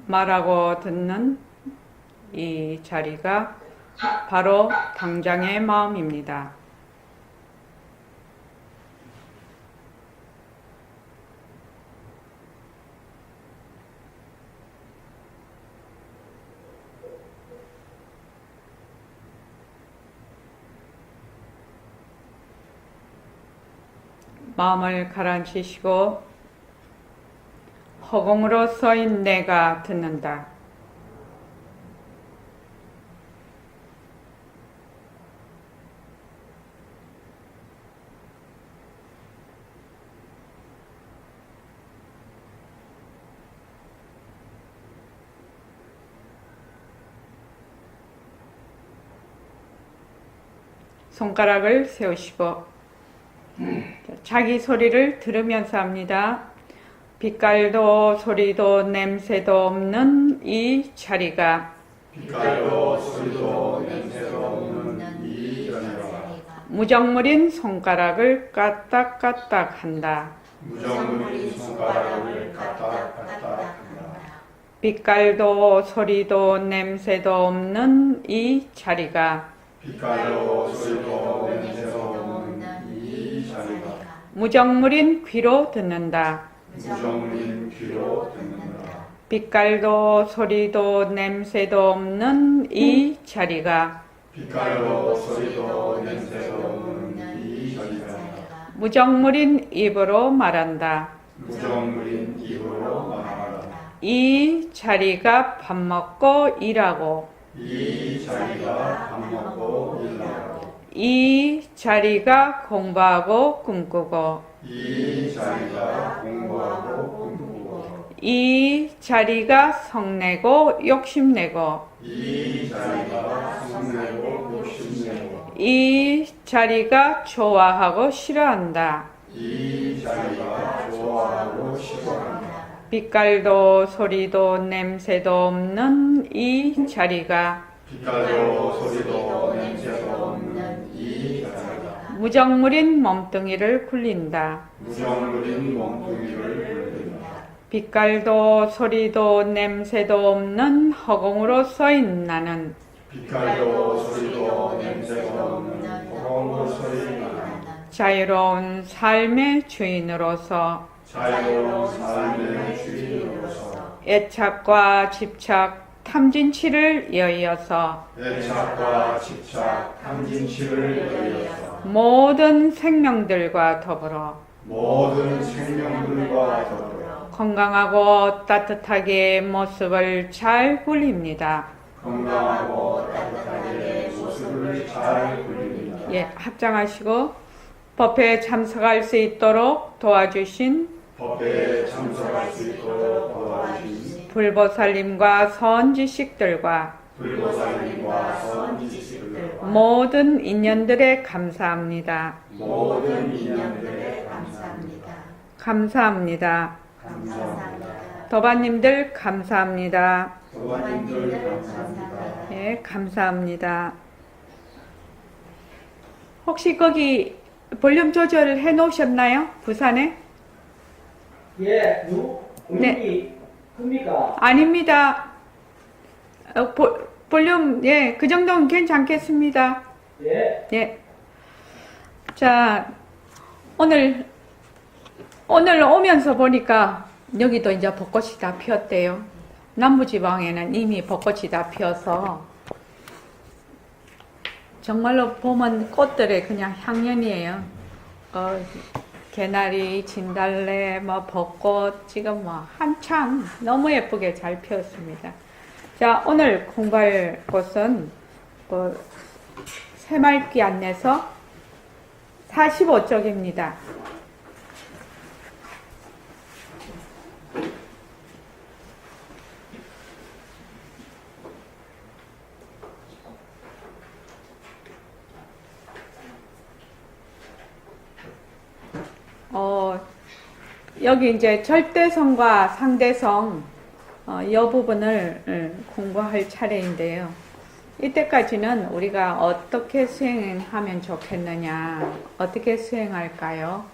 말하고 듣는 이 자리가 바로 당장의 마음입니다. 마음을 가라앉히시고 허공으로 서인 내가 듣는다. 손가락을 세우시고 자기 소리를 들으면서 합니다. 빛깔도 소리도 냄새도 없는 이 자리가 빛깔도 소리도 냄새도 없는 이 자리가 무정물인 손가락을 까딱까딱 한다. 무정물인 손가락을 까딱까딱 한다. 빛깔도 소리도 냄새도 없는 이 자리가 빛깔도 소리도 냄새도 없는 이 자리가 무정물인 귀로 듣는다. 무정물인 귀로 듣는다. 빛깔도 소리도 냄새도 없는 이 자리가 빛깔도 소리도 냄새도 없는 이 자리가 무정물인 입으로 말한다. 무정물인 입으로 말한다. 이 자리가 밥 먹고 일하고 이 자리가 밥 먹고 일하고 이 자리가 공부하고 꿈꾸고 이 자리가 공부하고 꿈꾸고 이 자리가 성내고 욕심내고 이 자리가 성내고 욕심내고 이 자리가 좋아하고 싫어한다. 이 자리가 좋아하고 싫어한다. 빛깔도 소리도 냄새도 없는 이 자리가 빛깔도 소리도 냄새도 없는 이 자리가 무정물인 몸뚱이를 굴린다. 무정물인 몸뚱이를 굴린다. 빛깔도 소리도 냄새도 없는 허공으로 서인 나는 빛깔도 소리도 냄새도 없는 허공으로 서인 나는 자유로운 삶의 주인으로서 자유로운 삶의 주인으로서 애착과 집착, 탐진치를 여의어서 애착과 집착, 탐진치를 여의어서 모든 생명들과 더불어 모든 생명들과 더불어 건강하고 따뜻하게 모습을 잘 굴립니다. 건강하고 따뜻하게 모습을 잘 굴립니다. 예, 합장하시고 법회에 참석할 수 있도록 도와주신 법회에 참석할 수 있도록 도와주신 불보살님과 선지식들과 불보살님과 선지식들과 모든 인연들에 감사합니다. 모든 인연들에 감사합니다. 감사합니다. 감사합니다. 도반님들 감사합니다. 도반님들 감사합니다. 예, 감사합니다. 혹시 거기 볼륨 조절을 해 놓으셨나요? 부산에? 예, 네. 볼륨이 큽니까? 아닙니다. 볼륨, 예, 그 정도는 괜찮겠습니다. 예. 예. 자, 오늘 오면서 보니까 여기도 이제 벚꽃이 다 피었대요. 남부지방에는 이미 벚꽃이 다 피어서 정말로 보면 꽃들의 그냥 향연이에요. 개나리, 진달래, 벚꽃 지금 한창 너무 예쁘게 잘 피었습니다. 자, 오늘 공부할 곳은 새말귀 안내서 45쪽입니다. 여기 이제 절대성과 상대성 이 부분을 공부할 차례인데요. 이때까지는 우리가 어떻게 수행하면 좋겠느냐, 어떻게 수행할까요?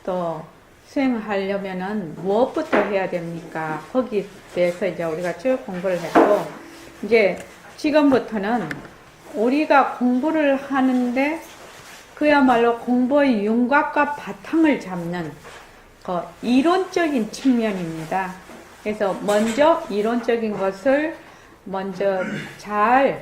또 수행하려면은 무엇부터 해야 됩니까? 거기에 대해서 이제 우리가 쭉 공부를 했고, 이제 지금부터는 우리가 공부를 하는데 그야말로 공부의 윤곽과 바탕을 잡는 그 이론적인 측면입니다. 그래서 먼저 이론적인 것을 먼저 잘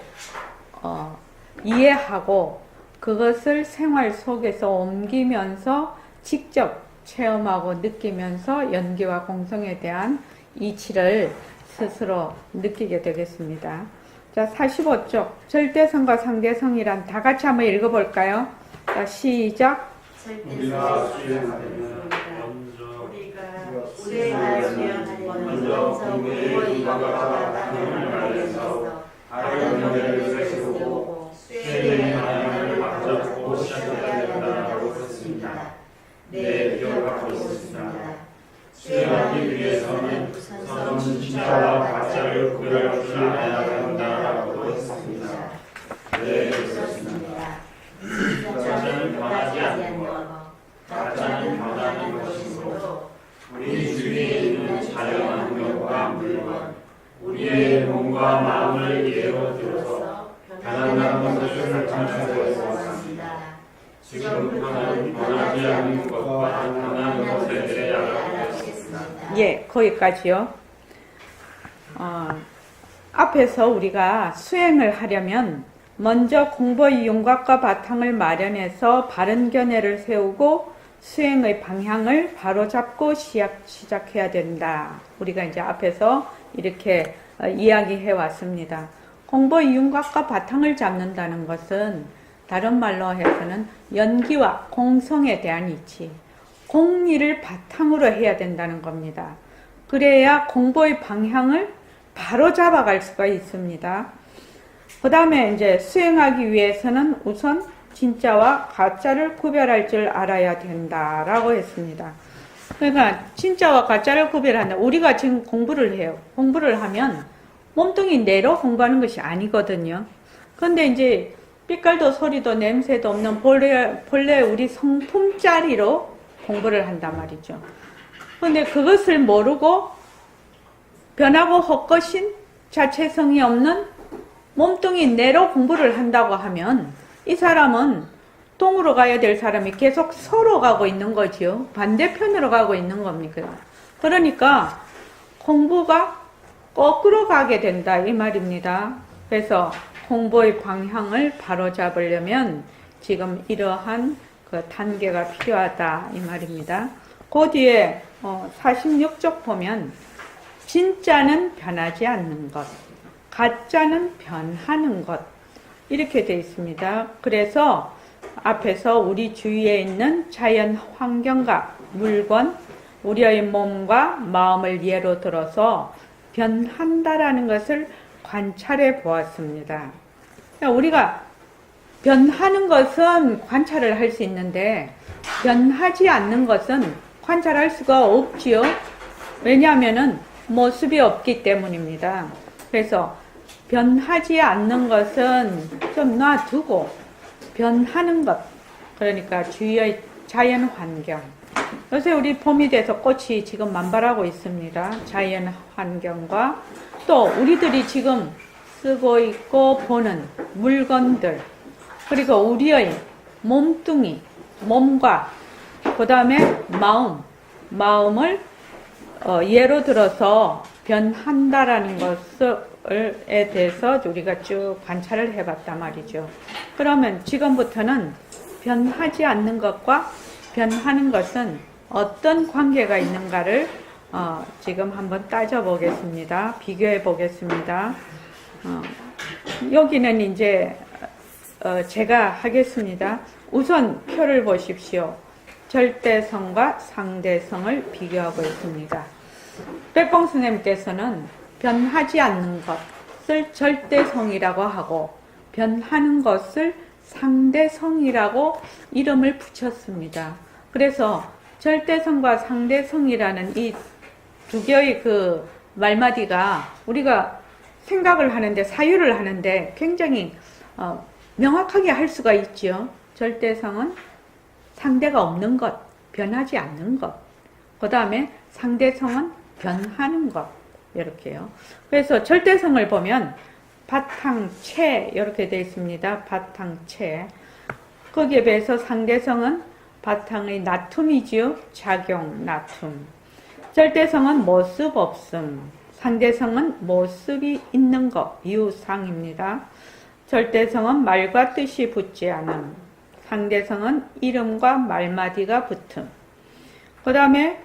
이해하고 그것을 생활 속에서 옮기면서 직접 체험하고 느끼면서 연기와 공성에 대한 이치를 스스로 느끼게 되겠습니다. 자, 45쪽 절대성과 상대성이란 다 같이 한번 읽어볼까요? 자, 시작. 우리가 수행하려면 먼저 공부의 윤곽과 바탕을 마련해서 다른 연결을 세우고 수행의 방향을 바꿔잡고 시작해야 된다고 했습니다. 네, 기억하고 있습니다. 수행하기 위해서는 우선 진짜와 가짜를 구별할 줄 알아야 한다고 했습니다. 네, 그렇습니다. 진짜는 변하지 않는 것, 가짜는 변하는 것이므로 우리 주위에 있는 자연 환경과 물건, 우리의 몸과 마음을 예로 들어서 변화하는 것을 관찰해 보았습니다. 지금부터는 변하지 않는 것과 변하는 것에 대해 알아보겠습니다. 예, 거기까지요. 앞에서 우리가 수행을 하려면 먼저 공부의 윤곽과 바탕을 마련해서 바른 견해를 세우고 수행의 방향을 바로잡고 시작해야 된다. 우리가 이제 앞에서 이렇게 이야기해 왔습니다. 공부의 윤곽과 바탕을 잡는다는 것은 다른 말로 해서는 연기와 공성에 대한 이치, 공리를 바탕으로 해야 된다는 겁니다. 그래야 공부의 방향을 바로잡아갈 수가 있습니다. 그 다음에 이제 수행하기 위해서는 우선 진짜와 가짜를 구별할 줄 알아야 된다라고 했습니다. 그러니까 진짜와 가짜를 구별한다. 우리가 지금 공부를 해요. 공부를 하면 몸뚱이 내로 공부하는 것이 아니거든요. 그런데 이제 빛깔도 소리도 냄새도 없는 본래 우리 성품짜리로 공부를 한단 말이죠. 그런데 그것을 모르고 변하고 헛것인 자체성이 없는 몸뚱이 내로 공부를 한다고 하면 이 사람은 동으로 가야 될 사람이 계속 서로 가고 있는 거지요. 반대편으로 가고 있는 겁니다. 그러니까 공부가 거꾸로 가게 된다 이 말입니다. 그래서 공부의 방향을 바로잡으려면 지금 이러한 그 단계가 필요하다 이 말입니다. 그 뒤에 46쪽 보면 진짜는 변하지 않는 것, 가짜는 변하는 것 이렇게 되어 있습니다. 그래서 앞에서 우리 주위에 있는 자연 환경과 물건, 우리의 몸과 마음을 예로 들어서 변한다라는 것을 관찰해 보았습니다. 우리가 변하는 것은 관찰을 할 수 있는데 변하지 않는 것은 관찰할 수가 없지요. 왜냐하면은 모습이 없기 때문입니다. 그래서 변하지 않는 것은 좀 놔두고 변하는 것, 그러니까 주위의 자연 환경. 요새 우리 봄이 돼서 꽃이 지금 만발하고 있습니다. 자연 환경과 또 우리들이 지금 쓰고 있고 보는 물건들, 그리고 우리의 몸뚱이, 몸과 그 다음에 마음을 예로 들어서 변한다라는 것에 대해서 우리가 쭉 관찰을 해봤단 말이죠. 그러면 지금부터는 변하지 않는 것과 변하는 것은 어떤 관계가 있는가를 지금 한번 따져보겠습니다. 비교해 보겠습니다. 여기는 이제 제가 하겠습니다. 우선 표를 보십시오. 절대성과 상대성을 비교하고 있습니다. 백봉 선생님께서는 변하지 않는 것을 절대성이라고 하고 변하는 것을 상대성이라고 이름을 붙였습니다. 그래서 절대성과 상대성이라는 이 두 개의 그 말마디가 우리가 생각을 하는데, 사유를 하는데 굉장히 명확하게 할 수가 있죠. 절대성은 상대가 없는 것, 변하지 않는 것. 그 다음에 상대성은 변하는 것. 이렇게요. 그래서 절대성을 보면 바탕체 이렇게 되어 있습니다. 바탕체. 거기에 비해서 상대성은 바탕의 나툼이지요. 작용, 나툼. 절대성은 모습 없음. 상대성은 모습이 있는 것, 유상입니다. 절대성은 말과 뜻이 붙지 않음. 상대성은 이름과 말마디가 붙음. 그 다음에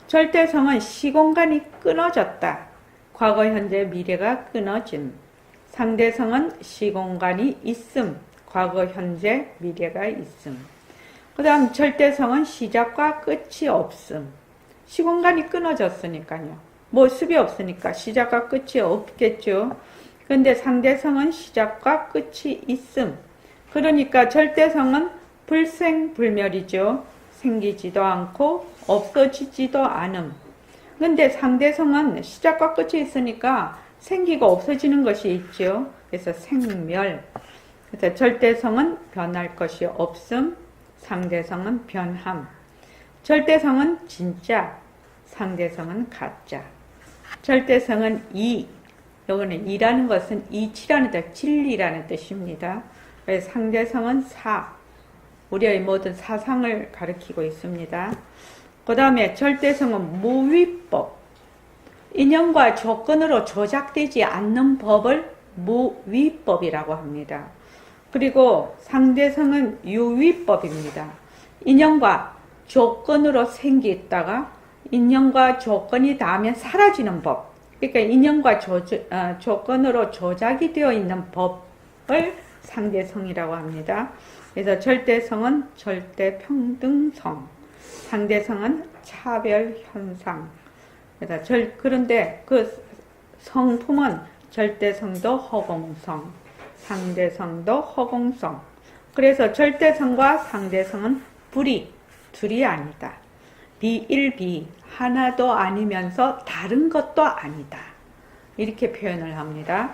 절대성은 시공간이 끊어졌다. 과거, 현재, 미래가 끊어짐. 상대성은 시공간이 있음. 과거, 현재, 미래가 있음. 그 다음 절대성은 시작과 끝이 없음. 시공간이 끊어졌으니까요. 모습이 없으니까 시작과 끝이 없겠죠. 근데 상대성은 시작과 끝이 있음. 그러니까 절대성은 불생불멸이죠. 생기지도 않고 없어지지도 않음. 근데 상대성은 시작과 끝이 있으니까 생기고 없어지는 것이 있죠. 그래서 생멸. 그래서 절대성은 변할 것이 없음. 상대성은 변함. 절대성은 진짜. 상대성은 가짜. 절대성은 이. 요거는 이라는 것은 이치라는 뜻, 진리라는 뜻입니다. 그래서 상대성은 사. 우리의 모든 사상을 가리키고 있습니다. 그 다음에 절대성은 무위법. 인연과 조건으로 조작되지 않는 법을 무위법이라고 합니다. 그리고 상대성은 유위법입니다. 인연과 조건으로 생기다가 인연과 조건이 닿으면 사라지는 법. 그러니까 인연과 조건으로 조작이 되어 있는 법을 상대성이라고 합니다. 그래서 절대성은 절대평등성, 상대성은 차별현상. 그런데 그 성품은 절대성도 허공성, 상대성도 허공성. 그래서 절대성과 상대성은 둘이 아니다. 비일비, 하나도 아니면서 다른 것도 아니다. 이렇게 표현을 합니다.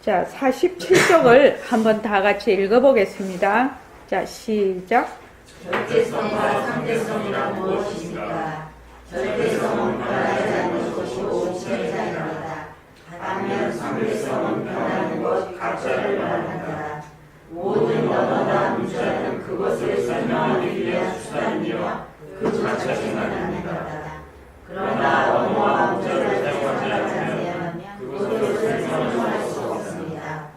자, 47쪽을 한번 다 같이 읽어보겠습니다. 자, 시작. 절대성과 상대성이란 무엇입니까? 절대성은 변하지 않는 것이 오직 현상입니다. 반면 상대성은 변하는 것, 가짜를 말한다. 모든 언어나 문자는 그것을 설명하기 위한 수단이며 그 자체는 아닙니다. 그러나 언어와 문자를 사용하지 않으면 그것을 설명할 수 없습니다.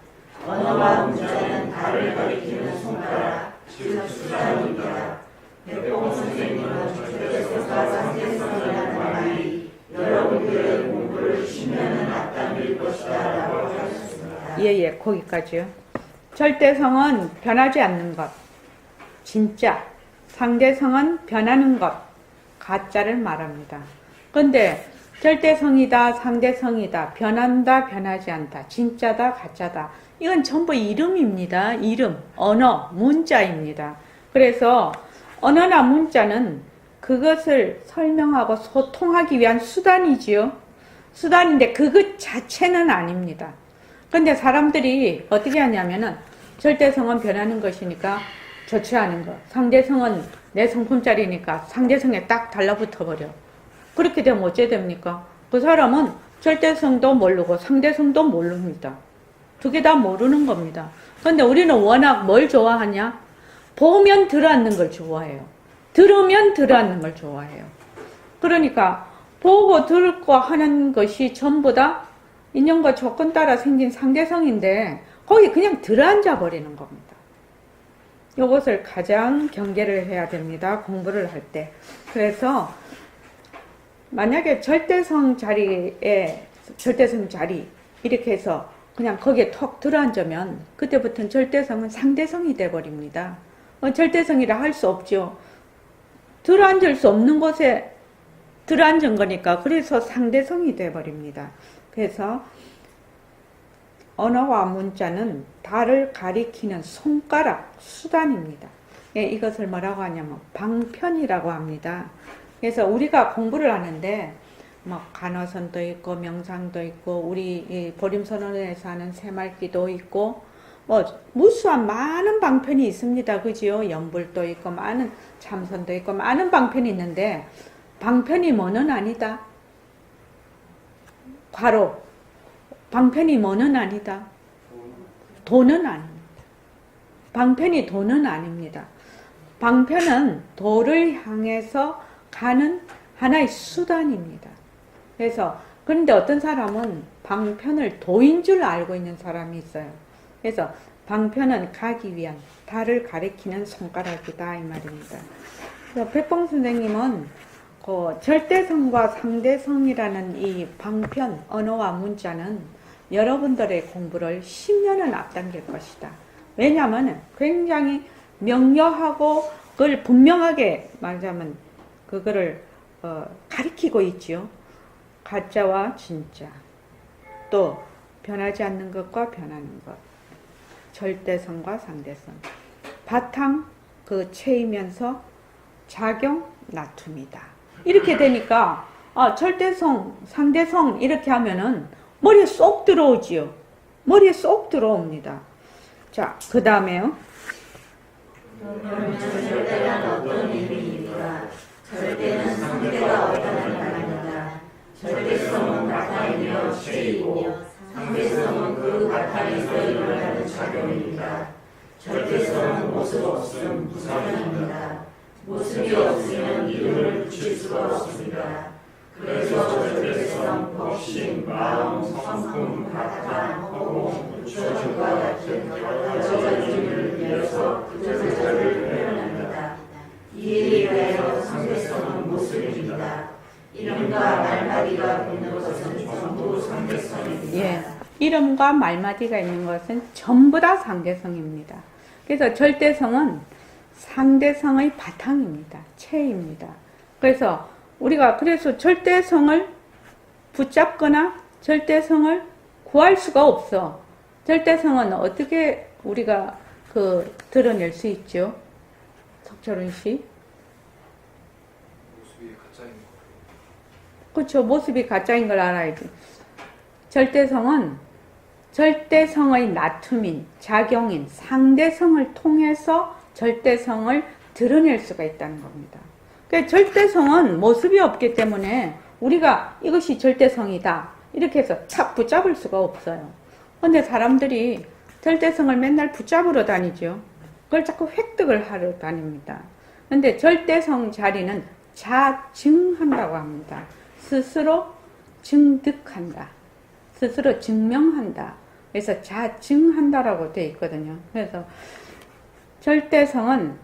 언어와 문자는 달을 가리키는 손가락, 즉 수단입니다. 백봉 선생님은 절대성과 상대성이라는 말이 여러분들의 공부를 10년은 앞당길 것이다 라고 하셨습니다. 예, 거기까지요. 절대성은 변하지 않는 것, 진짜. 상대성은 변하는 것, 가짜를 말합니다. 그런데 절대성이다, 상대성이다, 변한다, 변하지 않다, 진짜다, 가짜다. 이건 전부 이름입니다. 이름, 언어, 문자입니다. 그래서 언어나 문자는 그것을 설명하고 소통하기 위한 수단이지요. 수단인데 그것 자체는 아닙니다. 그런데 사람들이 어떻게 하냐면은 절대성은 변하는 것이니까 좋지 않은 것. 상대성은 내 성품짜리니까 상대성에 딱 달라붙어 버려. 그렇게 되면 어째 됩니까? 그 사람은 절대성도 모르고 상대성도 모릅니다. 두 개 다 모르는 겁니다. 그런데 우리는 워낙 뭘 좋아하냐? 보면 들어앉는 걸 좋아해요. 들으면 들어앉는 걸 좋아해요. 그러니까 보고 듣고 하는 것이 전부 다 인연과 조건 따라 생긴 상대성인데 거기 그냥 들어앉아 버리는 겁니다. 이것을 가장 경계를 해야 됩니다. 공부를 할 때. 그래서 만약에 절대성 자리 이렇게 해서 그냥 거기에 턱 들어앉으면 그때부터는 절대성은 상대성이 돼버립니다. 절대성이라 할 수 없죠. 들어앉을 수 없는 곳에 들어앉은 거니까 그래서 상대성이 돼버립니다. 그래서 언어와 문자는 달을 가리키는 손가락, 수단입니다. 예, 이것을 뭐라고 하냐면 방편이라고 합니다. 그래서 우리가 공부를 하는데 뭐 간어선도 있고 명상도 있고 우리 이 보림선언에서 하는 새말기도 있고 뭐 무수한 많은 방편이 있습니다. 그지요? 연불도 있고 많은 참선도 있고 많은 방편이 있는데 방편이 뭐는 아니다. 괄호. 방편이 뭐는 아니다. 도는 아닙니다. 방편이 도는 아닙니다. 방편은 도를 향해서 가는 하나의 수단입니다. 그래서 그런데 어떤 사람은 방편을 도인 줄 알고 있는 사람이 있어요. 그래서 방편은 가기 위한 달을 가리키는 손가락이다 이 말입니다. 그래서 백봉 선생님은 그 절대성과 상대성이라는 이 방편 언어와 문자는 여러분들의 공부를 10년은 앞당길 것이다. 왜냐하면 굉장히 명료하고 그걸 분명하게 말하자면 그거를 가리키고 있지요. 가짜와 진짜, 또 변하지 않는 것과 변하는 것, 절대성과 상대성, 바탕 그 체이면서 작용 나툼이다. 이렇게 되니까 절대성, 상대성 이렇게 하면은 머리에 쏙 들어오지요. 머리에 쏙 들어옵니다. 자, 그 다음에요. 그러면 절대란 어떤 의미입니까? 절대는 상대가 없다는 말입니다. 절대성은 바탕이며 체이고 상대성은 그 바탕에서 일어나는 작용입니다. 절대성은 모습 없음 부상입니다. 모습이 없으면 이름을 붙일 수가 없습니다. 그래서 절대성, 법신, 마음, 성품, 바탕, 허공, 부처과 같은 여러 의미를 이어서 그 절대를 표현합니다. 이에 의하여 상대성은 모습입니다. 이름과 말마디가 있는 것은 전부 상대성입니다. 예, 이름과 말마디가 있는 것은 전부 다 상대성입니다. 그래서 절대성은 상대성의 바탕입니다. 체입니다. 그래서 우리가 그래서 절대성을 붙잡거나 절대성을 구할 수가 없어. 절대성은 어떻게 우리가 드러낼 수 있죠? 석철은 씨? 모습이 가짜인 거. 그렇죠. 모습이 가짜인 걸 알아야지. 절대성은 절대성의 나툼인, 작용인, 상대성을 통해서 절대성을 드러낼 수가 있다는 겁니다. 그러니까 절대성은 모습이 없기 때문에 우리가 이것이 절대성이다 이렇게 해서 착 붙잡을 수가 없어요. 그런데 사람들이 절대성을 맨날 붙잡으러 다니죠. 그걸 자꾸 획득을 하러 다닙니다. 그런데 절대성 자리는 자증한다고 합니다. 스스로 증득한다. 스스로 증명한다. 그래서 자증한다라고 되어 있거든요. 그래서 절대성은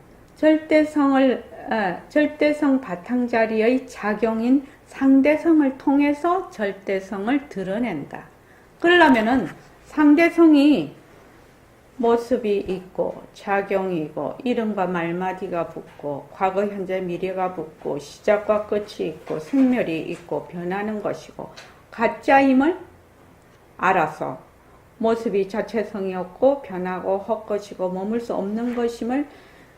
절대성 바탕자리의 작용인 상대성을 통해서 절대성을 드러낸다. 그러려면은 상대성이 모습이 있고 작용이 있고 이름과 말마디가 붙고 과거 현재 미래가 붙고 시작과 끝이 있고 생멸이 있고 변하는 것이고 가짜임을 알아서 모습이 자체성이 없고 변하고 헛것이고 머물 수 없는 것임을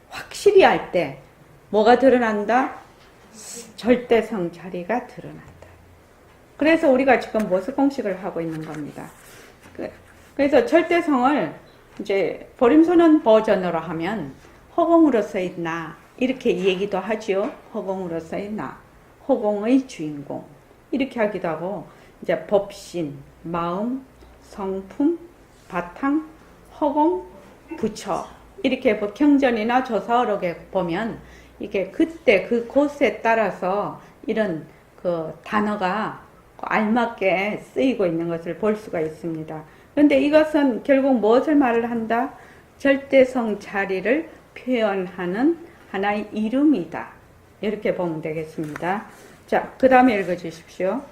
확실히 알 때 뭐가 드러난다? 절대성 자리가 드러난다. 그래서 우리가 지금 모습 공식을 하고 있는 겁니다. 그래서 절대성을 이제 보림소는 버전으로 하면 허공으로서의 나 이렇게 얘기도 하지요. 허공으로서의 나, 허공의 주인공 이렇게 하기도 하고 이제 법신, 마음, 성품, 바탕, 허공, 부처 이렇게 경전이나 조사어록에 보면 이게 그때 그 곳에 따라서 이런 그 단어가 알맞게 쓰이고 있는 것을 볼 수가 있습니다. 그런데 이것은 결국 무엇을 말을 한다? 절대성 자리를 표현하는 하나의 이름이다. 이렇게 보면 되겠습니다. 자, 그 다음에 읽어주십시오.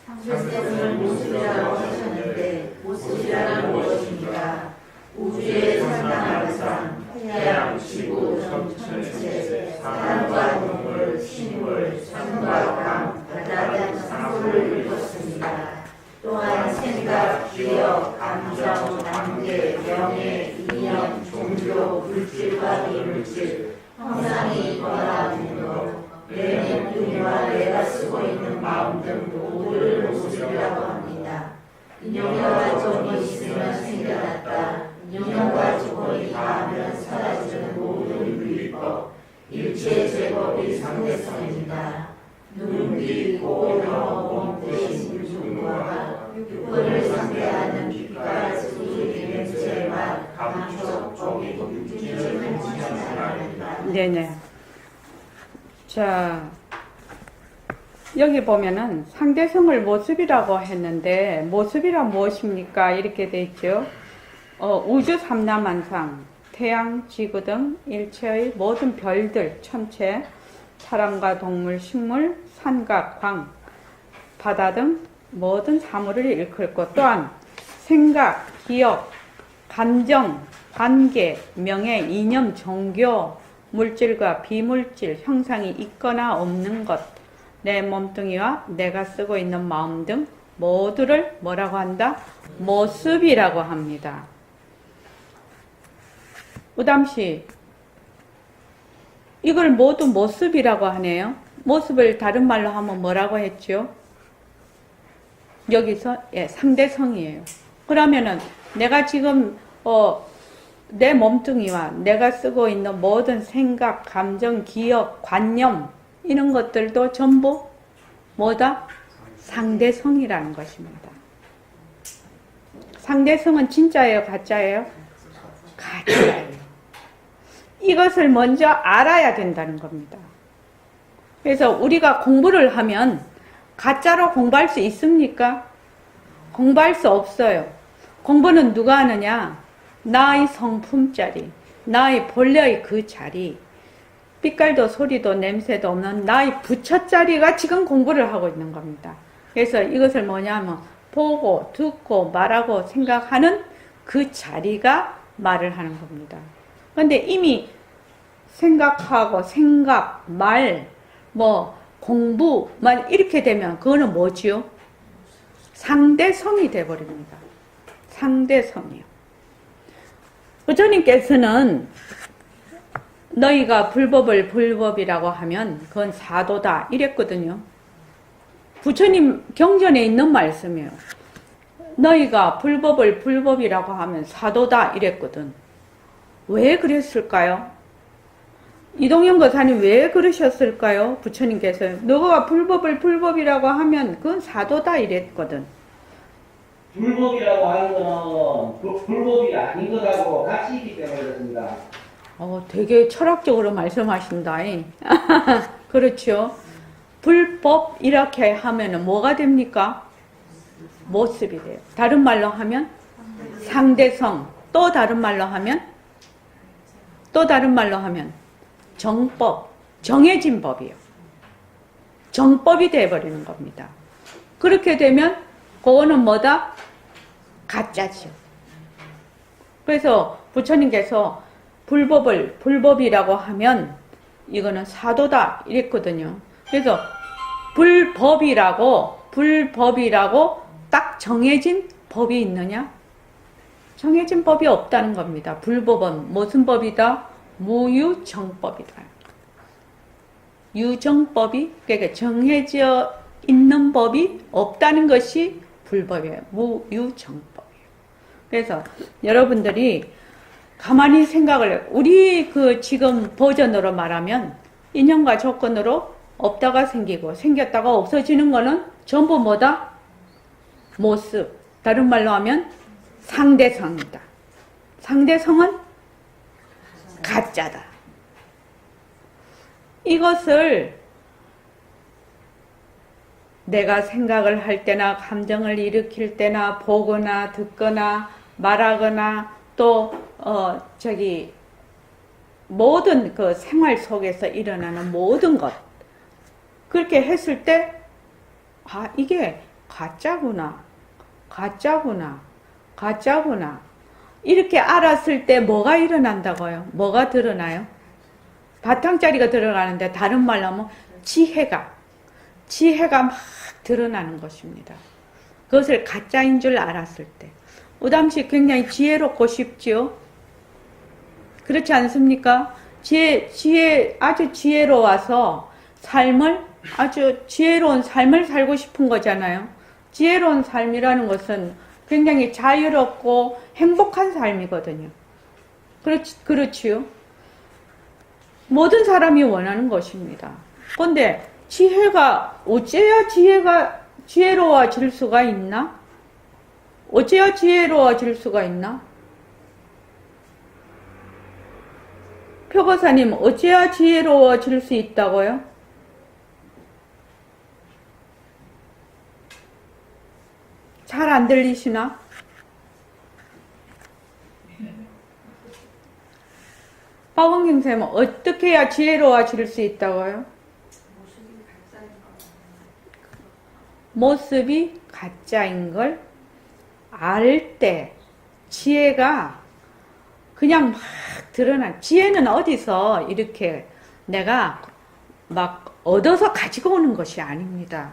상대성을 모습이라고 하셨는데 모습이라는 무엇입니까? 우주의 상상하상 태양, 지구, 전체, 사람과 동물, 식물, 산과 강, 바다 등 상소를 읽었습니다. 또한 생각, 기억, 감정, 관계, 명예, 인연, 종교, 물질과 비물질, 형상이 있거나 없는 것, 내 몸뚱이와 내가 쓰고 있는 마음 등 모두를 모습이라고 합니다. 인연과 조건이 있으면 생겨났다. 인연과 조건이 닿으면 사라지는 모든 유의법, 일체 제법이 상대성입니다. 눈, 코, 혀, 몸, 뜻인 육신과 육군을 상대하는 빛과 소리, 냄새, 맛, 감촉, 종이, 육질을 상상합니다. 네네. 자, 여기 보면은 상대성을 모습이라고 했는데, 모습이란 무엇입니까? 이렇게 돼 있죠. 우주 삼라만상, 태양, 지구 등 일체의 모든 별들, 천체, 사람과 동물, 식물, 산과 광, 바다 등 모든 사물을 일컬고, 또한 생각, 기억, 감정, 관계, 명예, 이념, 종교, 물질과 비물질, 형상이 있거나 없는 것, 내 몸뚱이와 내가 쓰고 있는 마음 등 모두를 뭐라고 한다? 모습이라고 합니다. 우담씨, 이걸 모두 모습이라고 하네요. 모습을 다른 말로 하면 뭐라고 했죠? 여기서 상대성이에요. 그러면은 내가 지금 내 몸뚱이와 내가 쓰고 있는 모든 생각, 감정, 기억, 관념 이런 것들도 전부 뭐다? 상대성이라는 것입니다. 상대성은 진짜예요? 가짜예요? 가짜예요. 이것을 먼저 알아야 된다는 겁니다. 그래서 우리가 공부를 하면 가짜로 공부할 수 있습니까? 공부할 수 없어요. 공부는 누가 하느냐? 나의 성품자리, 나의 본래의 그 자리, 빛깔도 소리도 냄새도 없는 나의 부처자리가 지금 공부를 하고 있는 겁니다. 그래서 이것을 뭐냐면 보고 듣고 말하고 생각하는 그 자리가 말을 하는 겁니다. 그런데 이미 생각하고 생각, 말, 공부만 이렇게 되면 그거는 뭐지요? 상대성이 되어버립니다. 상대성이요. 부처님께서는 너희가 불법을 불법이라고 하면 그건 사도다 이랬거든요. 부처님 경전에 있는 말씀이에요. 너희가 불법을 불법이라고 하면 사도다 이랬거든. 왜 그랬을까요? 이동현 거사님 왜 그러셨을까요? 부처님께서 너가 불법을 불법이라고 하면 그건 사도다 이랬거든. 불법이라고 하는 거는 불법이 아닌 것하고 같이 있기 때문에 그렇습니다. 되게 철학적으로 말씀하신다. 그렇죠. 불법 이렇게 하면은 뭐가 됩니까? 모습이 돼요. 다른 말로 하면 상대성. 또 다른 말로 하면 정법, 정해진 법이요. 정법이 되어버리는 겁니다. 그렇게 되면 그거는 뭐다? 가짜죠. 그래서 부처님께서 불법을 불법이라고 하면 이거는 사도다 이랬거든요. 그래서 불법이라고 딱 정해진 법이 있느냐? 정해진 법이 없다는 겁니다. 불법은 무슨 법이다? 무유정법이다. 유정법이, 그러니까 정해져 있는 법이 없다는 것이 불법이에요. 무유정법이에요. 그래서 여러분들이 가만히 생각을, 우리 지금 버전으로 말하면 인연과 조건으로 없다가 생기고 생겼다가 없어지는 거는 전부 뭐다? 모습. 다른 말로 하면 상대성이다. 상대성은 가짜다. 이것을 내가 생각을 할 때나 감정을 일으킬 때나 보거나 듣거나 말하거나 또 모든 그 생활 속에서 일어나는 모든 것 그렇게 했을 때 이게 가짜구나 이렇게 알았을 때 뭐가 일어난다고요? 뭐가 드러나요? 바탕자리가 들어가는데 다른 말로 하면 지혜가 막 드러나는 것입니다. 그것을 가짜인 줄 알았을 때 우담씨 굉장히 지혜롭고 싶지요? 그렇지 않습니까? 아주 지혜로워서 아주 지혜로운 삶을 살고 싶은 거잖아요. 지혜로운 삶이라는 것은 굉장히 자유롭고 행복한 삶이거든요. 그렇지요? 모든 사람이 원하는 것입니다. 그런데 지혜가, 어째야 지혜로워질 수가 있나? 어째야 지혜로워질 수가 있나? 표고사님, 어째야 지혜로워질 수 있다고요? 잘 안 들리시나? 박원경 쌤은 어떻게 해야 지혜로워질 수 있다고요? 모습이 가짜인 걸 알 때 지혜가 그냥 막 드러난, 지혜는 어디서 이렇게 내가 막 얻어서 가지고 오는 것이 아닙니다.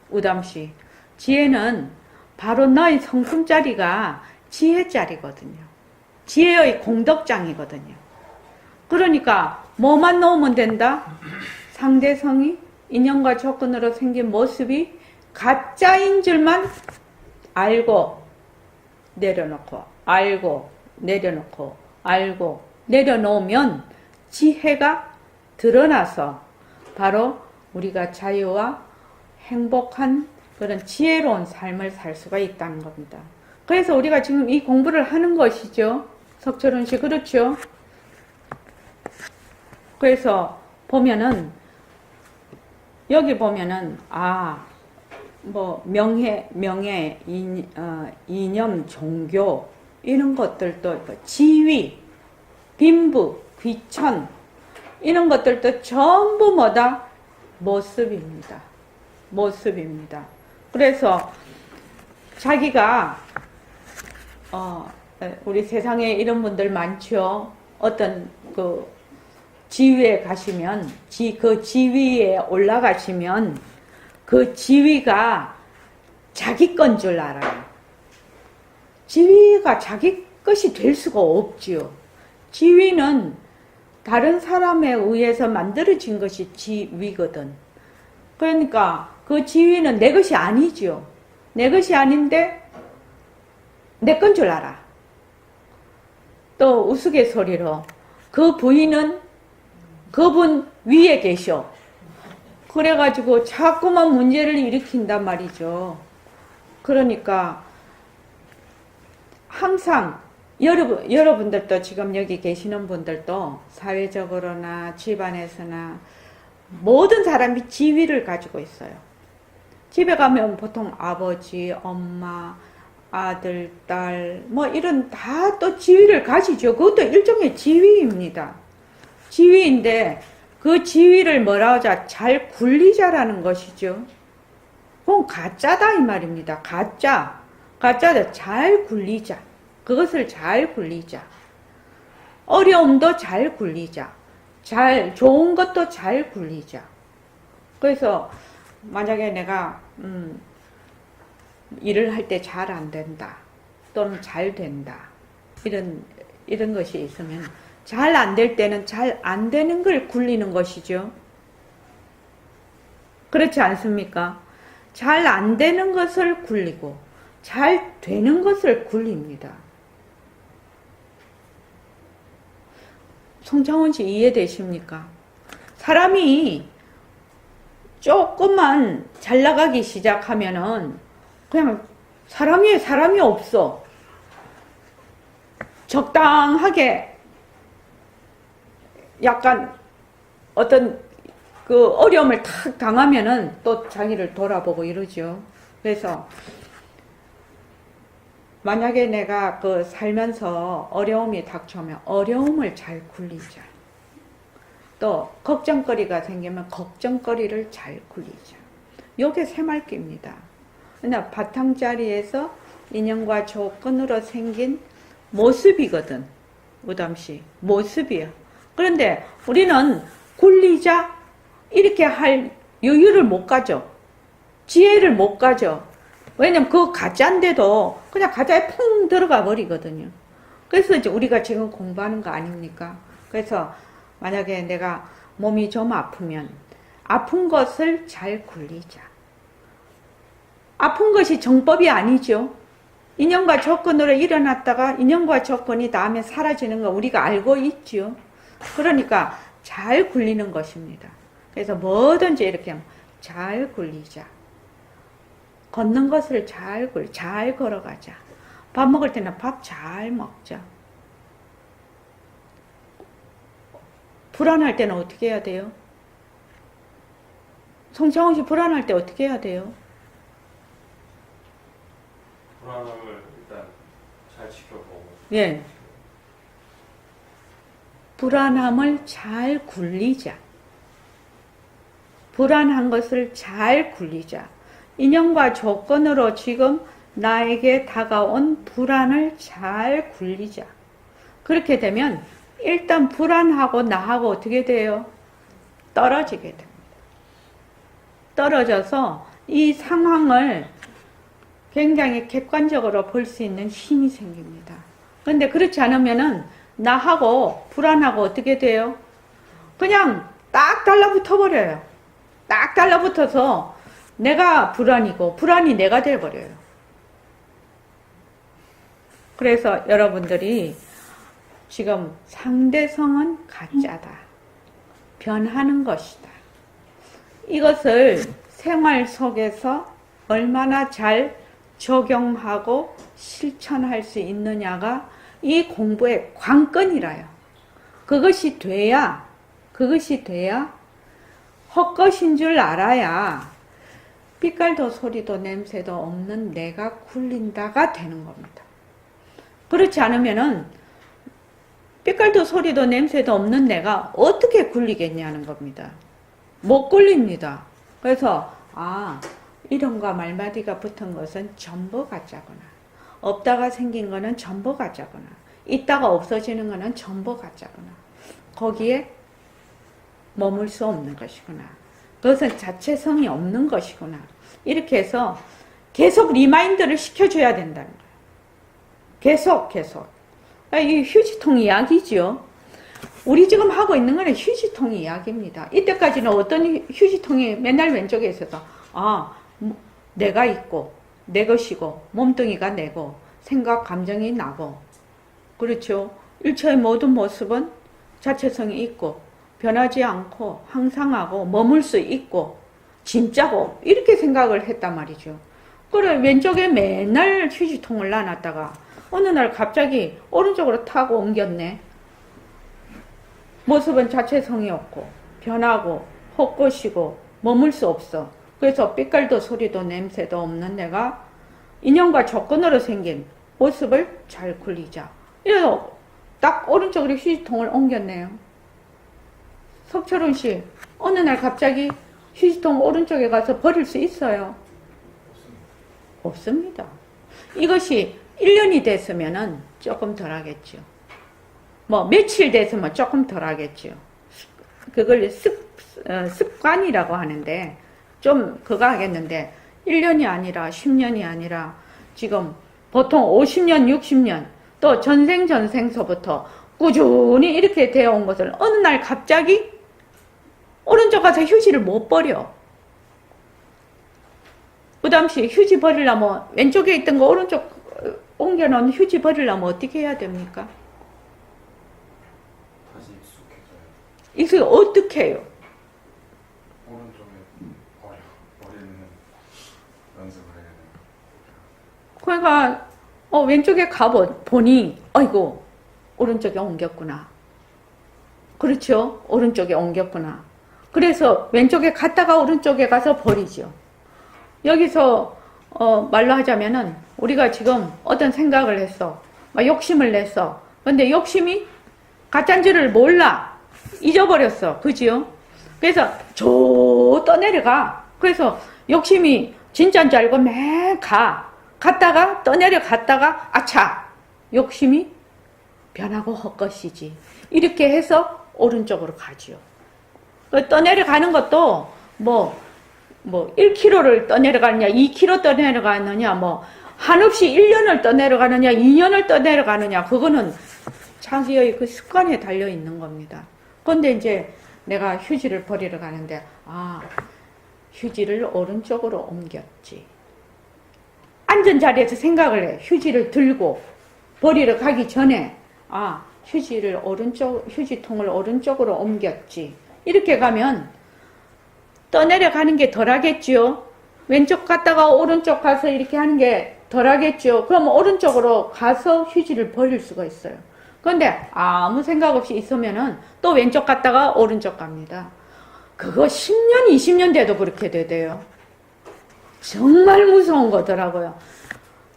우담씨, 지혜는 바로 너의 성품자리가 지혜자리거든요. 지혜의 공덕장이거든요. 그러니까 뭐만 놓으면 된다? 상대성이 인연과 조건으로 생긴 모습이 가짜인 줄만 알고 내려놓고, 알고 내려놓고, 알고 내려놓으면 지혜가 드러나서 바로 우리가 자유와 행복한 그런 지혜로운 삶을 살 수가 있다는 겁니다. 그래서 우리가 지금 이 공부를 하는 것이죠. 석철훈 씨, 그렇죠? 그래서 보면은, 여기 보면은, 명예, 이념, 종교, 이런 것들도, 지위, 빈부, 귀천, 이런 것들도 전부 뭐다? 모습입니다. 모습입니다. 그래서 자기가, 우리 세상에 이런 분들 많죠. 어떤 지위에 가시면, 그 지위에 올라가시면, 그 지위가 자기 건 줄 알아요. 지위가 자기 것이 될 수가 없지요. 지위는 다른 사람에 의해서 만들어진 것이 지위거든. 그러니까 그 지위는 내 것이 아니지요. 내 것이 아닌데 내 건 줄 알아. 또 우스갯소리로 그 부인은 그분 위에 계셔. 그래가지고 자꾸만 문제를 일으킨단 말이죠. 그러니까 항상 여러분들도 지금 여기 계시는 분들도 사회적으로나 집안에서나 모든 사람이 지위를 가지고 있어요. 집에 가면 보통 아버지, 엄마, 아들, 딸, 이런 다 또 지위를 가지죠. 그것도 일종의 지위입니다. 지위인데 그 지위를 뭐라 하자? 잘 굴리자라는 것이죠. 그건 가짜다 이 말입니다. 가짜다. 잘 굴리자. 그것을 잘 굴리자. 어려움도 잘 굴리자. 좋은 것도 잘 굴리자. 그래서 만약에 내가 일을 할 때 잘 안 된다. 또는 잘 된다. 이런 것이 있으면 잘 안 될 때는 잘 안 되는 걸 굴리는 것이죠. 그렇지 않습니까? 잘 안 되는 것을 굴리고 잘 되는 것을 굴립니다. 송창훈 씨 이해되십니까? 사람이 조금만 잘 나가기 시작하면은 그냥 사람이 없어. 적당하게 약간 어떤 그 어려움을 탁 당하면은 또 자기를 돌아보고 이러죠. 그래서 만약에 내가 살면서 어려움이 닥쳐오면 어려움을 잘 굴리자. 또 걱정거리가 생기면 걱정거리를 잘 굴리자. 요게 새말기입니다. 그냥 바탕자리에서 인연과 조건으로 생긴 모습이거든. 우담씨, 모습이야. 그런데 우리는 굴리자 이렇게 할 여유를 못 가져. 지혜를 못 가져. 왜냐면 그 가짜인데도 그냥 가짜에 풍 들어가 버리거든요. 그래서 이제 우리가 지금 공부하는 거 아닙니까? 그래서 만약에 내가 몸이 좀 아프면 아픈 것을 잘 굴리자. 아픈 것이 정법이 아니죠. 인연과 조건으로 일어났다가 인연과 조건이 다음에 사라지는 거 우리가 알고 있죠. 그러니까 잘 굴리는 것입니다. 그래서 뭐든지 이렇게 잘 굴리자. 걷는 것을 잘 걸어가자. 밥 먹을 때는 밥 잘 먹자. 불안할 때는 어떻게 해야 돼요? 송창훈 씨 불안할 때 어떻게 해야 돼요? 불안함을 일단 잘 지켜보고. 예. 불안함을 잘 굴리자. 불안한 것을 잘 굴리자. 인연과 조건으로 지금 나에게 다가온 불안을 잘 굴리자. 그렇게 되면 일단 불안하고 나하고 어떻게 돼요? 떨어지게 됩니다. 떨어져서 이 상황을 굉장히 객관적으로 볼 수 있는 힘이 생깁니다. 그런데 그렇지 않으면은 나하고 불안하고 어떻게 돼요? 그냥 딱 달라붙어 버려요. 딱 달라붙어서 내가 불안이고 불안이 내가 돼버려요. 그래서 여러분들이 지금 상대성은 가짜다. 변하는 것이다. 이것을 생활 속에서 얼마나 잘 적용하고 실천할 수 있느냐가 이 공부의 관건이라요. 그것이 돼야 헛것인 줄 알아야 빛깔도 소리도 냄새도 없는 내가 굴린다가 되는 겁니다. 그렇지 않으면은 빛깔도 소리도 냄새도 없는 내가 어떻게 굴리겠냐는 겁니다. 못 굴립니다. 그래서 이름과 말마디가 붙은 것은 전부 가짜구나. 없다가 생긴 거는 전부 가짜구나. 있다가 없어지는 거는 전부 가짜구나. 거기에 머물 수 없는 것이구나. 그것은 자체성이 없는 것이구나. 이렇게 해서 계속 리마인드를 시켜줘야 된다는 거예요. 계속. 이 휴지통 이야기죠. 우리 지금 하고 있는 거는 휴지통 이야기입니다. 이때까지는 어떤 휴지통이 맨날 왼쪽에 있어서 내가 있고 내 것이고 몸뚱이가 내고 생각 감정이 나고 그렇죠. 일체의 모든 모습은 자체성이 있고 변하지 않고 항상하고 머물 수 있고 진짜고 이렇게 생각을 했단 말이죠. 그래 왼쪽에 맨날 휴지통을 놔놨다가 어느 날 갑자기 오른쪽으로 타고 옮겼네. 모습은 자체성이 없고 변하고 헛것이고 머물 수 없어. 그래서 빛깔도 소리도 냄새도 없는 내가 인연과 조건으로 생긴 모습을 잘 굴리자. 이래서 딱 오른쪽으로 휴지통을 옮겼네요. 석철훈 씨, 어느 날 갑자기 휴지통 오른쪽에 가서 버릴 수 있어요? 없습니다. 이것이 1년이 됐으면은 조금 덜 하겠죠. 며칠 됐으면 조금 덜 하겠죠. 그걸 습관이라고 하는데, 좀 그거 하겠는데, 1년이 아니라 10년이 아니라 지금 보통 50년, 60년, 또 전생서부터 꾸준히 이렇게 되어 온 것을 어느 날 갑자기 오른쪽 가서 휴지를 못 버려. 그 당시 휴지 버리려면 왼쪽에 있던 거 오른쪽 옮겨놓은 휴지 버리려면 어떻게 해야 됩니까? 다시 익숙해져요. 어떻게 해요? 오른쪽에 버리는 연습을 해야 돼요. 그러니까 왼쪽에 가보니 아이고 오른쪽에 옮겼구나. 그렇죠? 오른쪽에 옮겼구나. 그래서 왼쪽에 갔다가 오른쪽에 가서 버리죠. 여기서 말로 하자면은 우리가 지금 어떤 생각을 했어. 욕심을 냈어. 근데 욕심이 가짜인 줄을 몰라. 잊어버렸어. 그지요? 그래서 떠내려가. 그래서 욕심이 진짜인 줄 알고 맨 갔다가 떠내려갔다가 아차! 욕심이 변하고 헛것이지. 이렇게 해서 오른쪽으로 가지요. 떠내려가는 것도 1km를 떠내려가느냐, 2km 떠내려가느냐, 한없이 1년을 떠내려가느냐, 2년을 떠내려가느냐, 그거는 자기의 그 습관에 달려 있는 겁니다. 그런데 이제 내가 휴지를 버리러 가는데, 휴지를 오른쪽으로 옮겼지. 앉은 자리에서 생각을 해. 휴지를 들고 버리러 가기 전에, 휴지통을 오른쪽으로 옮겼지. 이렇게 가면 떠내려가는 게 덜하겠지요. 왼쪽 갔다가 오른쪽 가서 이렇게 하는 게 덜하겠죠. 그럼 오른쪽으로 가서 휴지를 버릴 수가 있어요. 그런데 아무 생각 없이 있으면은 또 왼쪽 갔다가 오른쪽 갑니다. 그거 10년, 20년 돼도 그렇게 되대요. 정말 무서운 거더라고요.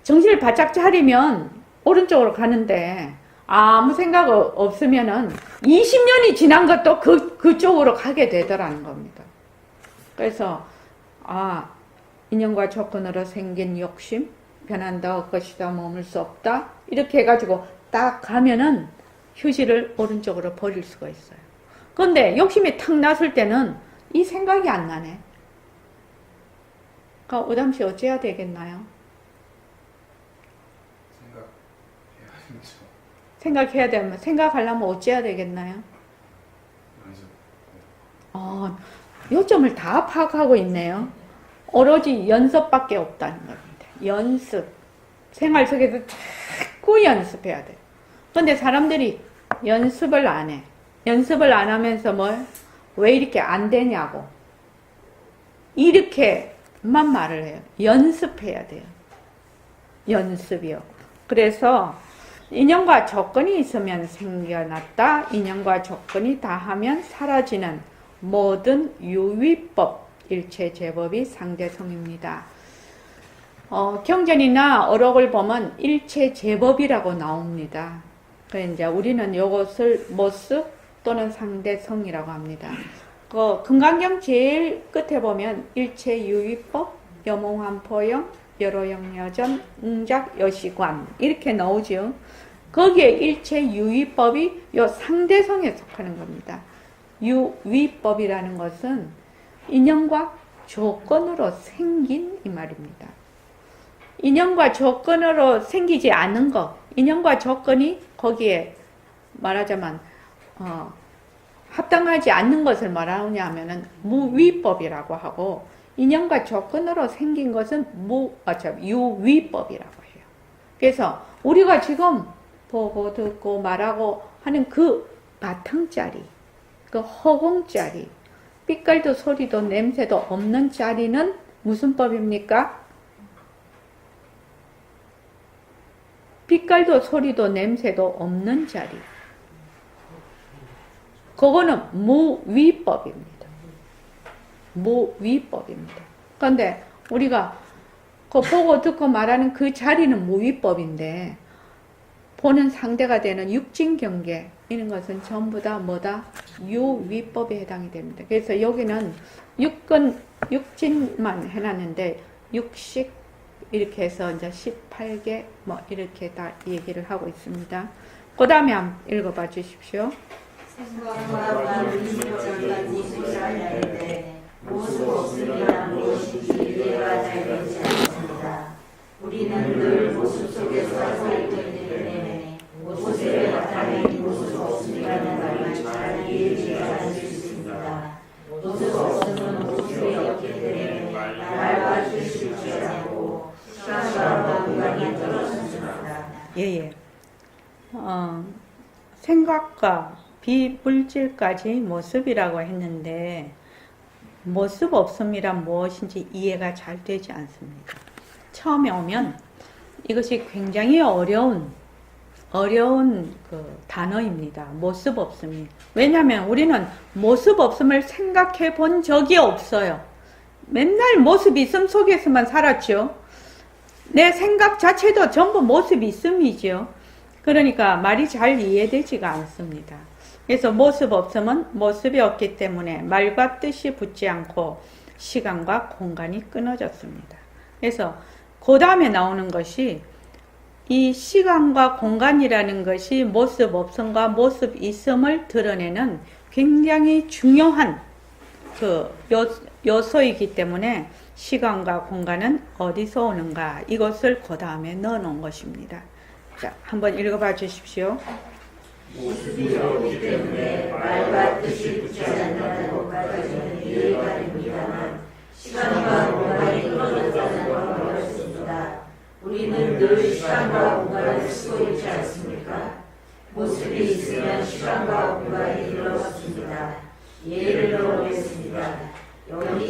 정신을 바짝 차리면 오른쪽으로 가는데 아무 생각 없으면은 20년이 지난 것도 그쪽으로 가게 되더라는 겁니다. 그래서 인연과 조건으로 생긴 욕심, 변한다, 것이다, 머물 수 없다 이렇게 해가지고 딱 가면은 휴지를 오른쪽으로 버릴 수가 있어요. 그런데 욕심이 탁 났을 때는 이 생각이 안 나네. 그러니까 오담씨 어찌해야 되겠나요? 생각해야죠. 생각해야 되면 생각하려면 어찌해야 되겠나요? 연습. 요점을 다 파악하고 있네요. 오로지 연습밖에 없다는 겁니다. 연습. 생활 속에서 자꾸 연습해야 돼요. 그런데 사람들이 연습을 안 해. 연습을 안 하면서 왜 이렇게 안 되냐고. 이렇게만 말을 해요. 연습해야 돼요. 연습이요. 그래서 인연과 조건이 있으면 생겨났다. 인연과 조건이 다하면 사라지는 모든 유위법, 일체제법이 상대성입니다. 경전이나 어록을 보면 일체제법이라고 나옵니다. 그래서 이제 우리는 이것을 모습 또는 상대성이라고 합니다. 금강경 제일 끝에 보면 일체유위법, 여몽환포영, 여로영여전, 웅작, 여시관 이렇게 나오죠. 거기에 일체유위법이 요 상대성에 속하는 겁니다. 유위법이라는 것은 인연과 조건으로 생긴 이 말입니다. 인연과 조건으로 생기지 않은 것, 인연과 조건이 거기에 말하자면 합당하지 않는 것을 말하느냐 하면은 무위법이라고 하고, 인연과 조건으로 생긴 것은 유위법이라고 해요. 그래서 우리가 지금 보고 듣고 말하고 하는 그 바탕짜리, 그 허공짜리, 빛깔도 소리도 냄새도 없는 짜리는 무슨 법입니까? 빛깔도 소리도 냄새도 없는 짜리. 그거는 무위법입니다. 무위법입니다. 그런데 우리가 그 보고 듣고 말하는 그 자리는 무위법인데, 보는 상대가 되는 육진경계 이런 것은 전부 다 유위법에 해당이 됩니다. 그래서 여기는 육진만 해놨는데 육식 이렇게 해서 이제 18개 이렇게 다 얘기를 하고 있습니다. 그 다음에 한번 읽어봐 주십시오. 생각과 말을 인식적인 수시할 때 모습 없음이나 무엇인지 이해가 잘 되지 않습니다. 우리는 늘 모습 속에서 살고 있기 때문에 모습에 나타낸 모습 없음이라는 말을 잘 이해하지 않을 수 있습니다. 모습 없음은 모습이 없기 때문에 말과 뜻이 있지 않고 시간과 공간이 떨어집니다. 예. 생각과 비물질까지 모습이라고 했는데, 모습 없음이란 무엇인지 이해가 잘 되지 않습니다. 처음에 오면 이것이 굉장히 어려운 그 단어입니다. 모습 없음이. 왜냐하면 우리는 모습 없음을 생각해 본 적이 없어요. 맨날 모습 있음 속에서만 살았죠. 내 생각 자체도 전부 모습 있음이죠. 그러니까 말이 잘 이해되지가 않습니다. 그래서 모습 없음은 모습이 없기 때문에 말과 뜻이 붙지 않고 시간과 공간이 끊어졌습니다. 그래서 그 다음에 나오는 것이 이 시간과 공간이라는 것이 모습 없음과 모습 있음을 드러내는 굉장히 중요한 그 요소이기 때문에 시간과 공간은 어디서 오는가, 이것을 그 다음에 넣어 놓은 것입니다. 자, 한번 읽어봐 주십시오. 모습이 없기 때문에 말과 뜻이 붙지 않는 것까지는 이해가 됩니다만 시간과 공간이 끊어졌다는 건 어렵습니다. 우리는 늘 시간과 공간을 쓰고 있지 않습니까? 모습이 있으면 시간과 공간이 들어섰습니다. 예를 들어보겠습니다. 여기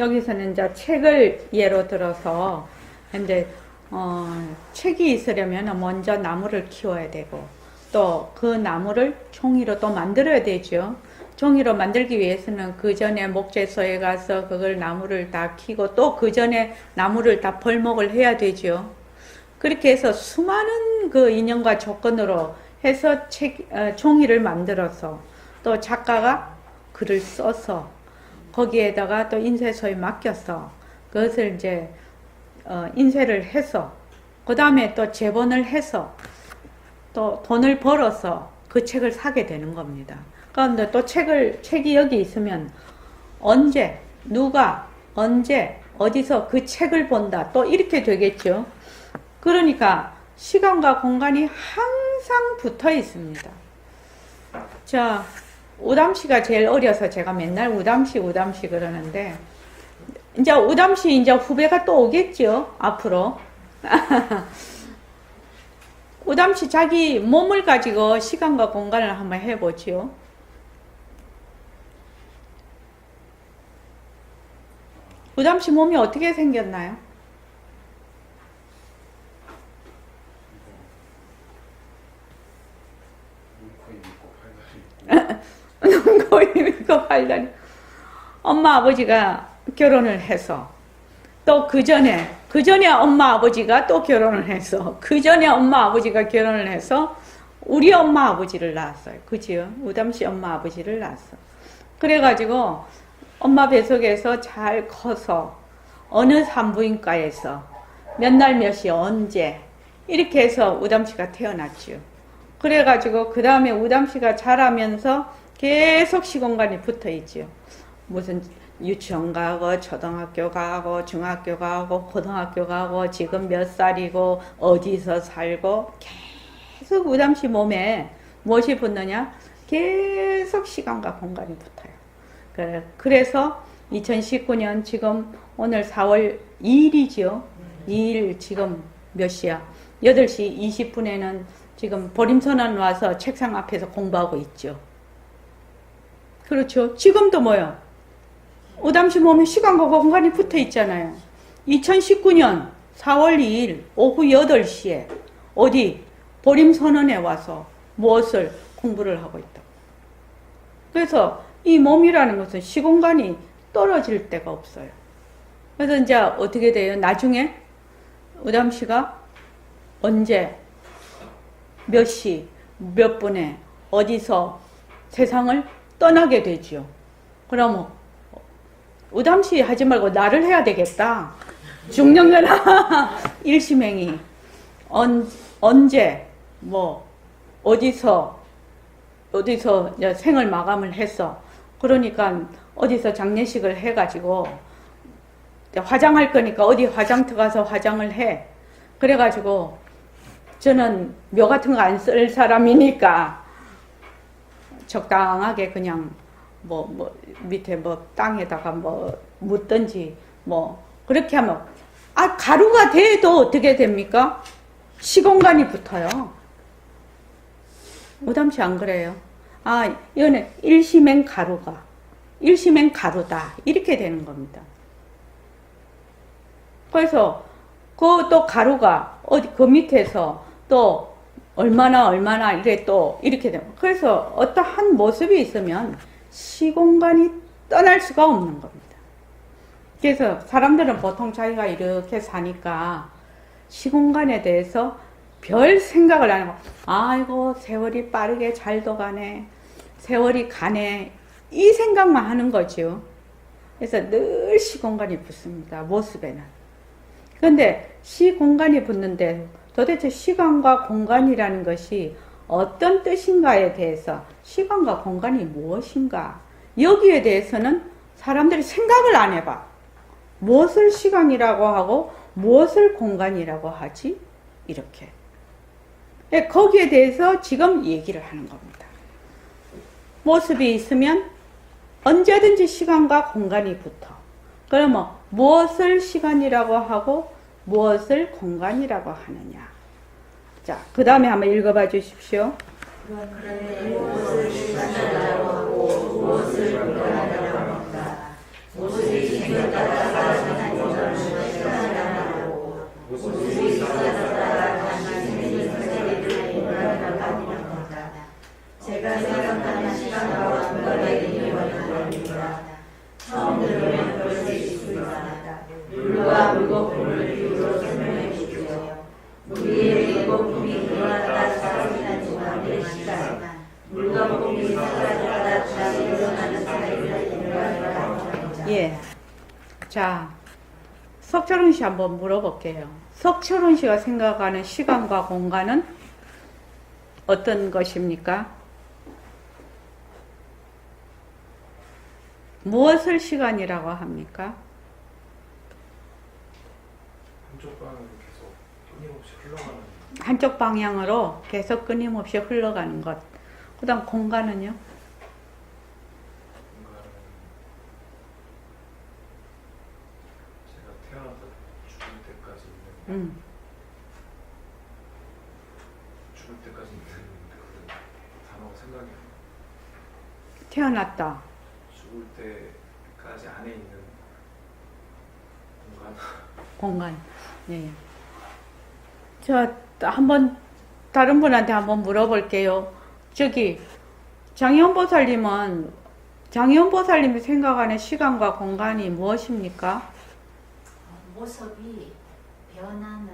여기서는 이제 책을 예로 들어서, 근데, 책이 있으려면 먼저 나무를 키워야 되고, 또 그 나무를 종이로 또 만들어야 되죠. 종이로 만들기 위해서는 그 전에 목재소에 가서 그걸 나무를 다 키고, 또 그 전에 나무를 다 벌목을 해야 되죠. 그렇게 해서 수많은 그 인연과 조건으로 해서 종이를 만들어서, 또 작가가 글을 써서, 거기에다가 또 인쇄소에 맡겨서 그것을 이제 인쇄를 해서 그 다음에 또 제본을 해서 또 돈을 벌어서 그 책을 사게 되는 겁니다. 그런데 또 책이 여기 있으면 언제 누가 언제 어디서 그 책을 본다 또 이렇게 되겠죠. 그러니까 시간과 공간이 항상 붙어 있습니다. 자, 우담시가 제일 어려서 제가 맨날 우담시 그러는데, 이제 우담시 이제 후배가 또 오겠죠, 앞으로. 우담시 자기 몸을 가지고 시간과 공간을 한번 해보지요. 우담시 몸이 어떻게 생겼나요? 눈코 입 있고 팔다리. 엄마 아버지가 결혼을 해서 또 그 전에 엄마 아버지가 또 결혼을 해서 그 전에 엄마 아버지가 결혼을 해서 우리 엄마 아버지를 낳았어요. 그지요? 우담씨 엄마 아버지를 낳았어. 그래가지고 엄마 뱃속에서 잘 커서 어느 산부인과에서 몇 날 몇 시 언제 이렇게 해서 우담씨가 태어났지요. 그래가지고 그 다음에 우담씨가 자라면서 계속 시공간이 붙어 있지요. 무슨 유치원 가고 초등학교 가고 중학교 가고 고등학교 가고 지금 몇 살이고 어디서 살고 계속 우담씨 몸에 무엇이 붙느냐? 계속 시간과 공간이 붙어요. 그래서 2019년 지금 오늘 4월 2일이죠. 2일 지금 몇 시야? 8시 20분에는 지금 보림선언 와서 책상 앞에서 공부하고 있죠. 그렇죠. 지금도 뭐요? 우담씨 몸에 시간과 공간이 붙어 있잖아요. 2019년 4월 2일 오후 8시에 어디 보림선언에 와서 무엇을 공부를 하고 있다. 그래서 이 몸이라는 것은 시공간이 떨어질 데가 없어요. 그래서 이제 어떻게 돼요? 나중에 우담씨가 언제 몇 시, 몇 분에 어디서 세상을 떠나게 되지요. 그러면 우담시 하지 말고 나를 해야 되겠다. 중년년아 일시맹이 언제 뭐 어디서 이제 생을 마감을 했어. 그러니까 어디서 장례식을 해가지고 화장할 거니까 어디 화장터 가서 화장을 해. 그래가지고 저는 묘 같은 거 안 쓸 사람이니까 적당하게 그냥 뭐 밑에 뭐 땅에다가 뭐 묻든지 뭐 그렇게 하면 가루가 돼도 어떻게 됩니까? 시공간이 붙어요. 우담씨 안 그래요? 이거는 일시맹 가루다 이렇게 되는 겁니다. 그래서 그 또 가루가 어디 그 밑에서 또 얼마나 이래 또 이렇게 되면 그래서 어떠한 모습이 있으면 시공간이 떠날 수가 없는 겁니다. 그래서 사람들은 보통 자기가 이렇게 사니까 시공간에 대해서 별 생각을 안 하고 아이고 세월이 빠르게 잘도 가네 세월이 가네 이 생각만 하는 거죠. 그래서 늘 시공간이 붙습니다. 모습에는. 그런데 시공간이 붙는데 도대체 시간과 공간이라는 것이 어떤 뜻인가에 대해서 시간과 공간이 무엇인가 여기에 대해서는 사람들이 생각을 안 해봐. 무엇을 시간이라고 하고 무엇을 공간이라고 하지? 이렇게. 거기에 대해서 지금 얘기를 하는 겁니다. 모습이 있으면 언제든지 시간과 공간이 붙어. 그러면 무엇을 시간이라고 하고 무엇을 공간이라고 하느냐. 자, 그 다음에 한번 읽어봐 주십시오. 그런데 무엇을 시간이라고 하고 무엇을 공간이라고 합니까? 무엇을 모습에 따라서 하나님을 시간하고 모습이 있어서 따라 당신의 세계를 인간하는 것이다. 제가 생각하는 시간과 공간의 개념은 다릅니다. 처음 들으면 그럴 수 있습니다. 물과 물거품을 비유로 설명해 주십시오. 우리의 물거품이 일어났다 사라지는 내 시간, 물거품이 사라졌다 다시 일어나는 사이를 인간이라고 예. 자, 석철훈 씨 한번 물어볼게요. 석철훈 씨가 생각하는 시간과 공간은 어떤 것입니까? 무엇을 시간이라고 합니까? 한쪽 방향으로 계속 끊임없이 흘러가는 한쪽 방향으로 계속 끊임없이 흘러가는 것. 그 다음 공간은요? 공간은 제가 태어나서 죽을 때까지 있는 죽을 때까지 있는 그 단어가 생각이 안 나요. 태어났다. 죽을 때까지 안에 있는 공간. 공간. 예. 저 한번 다른 분한테 한번 물어볼게요. 저기 장애원보살님은 장애원보살님이 생각하는 시간과 공간이 무엇입니까? 모습이 변하는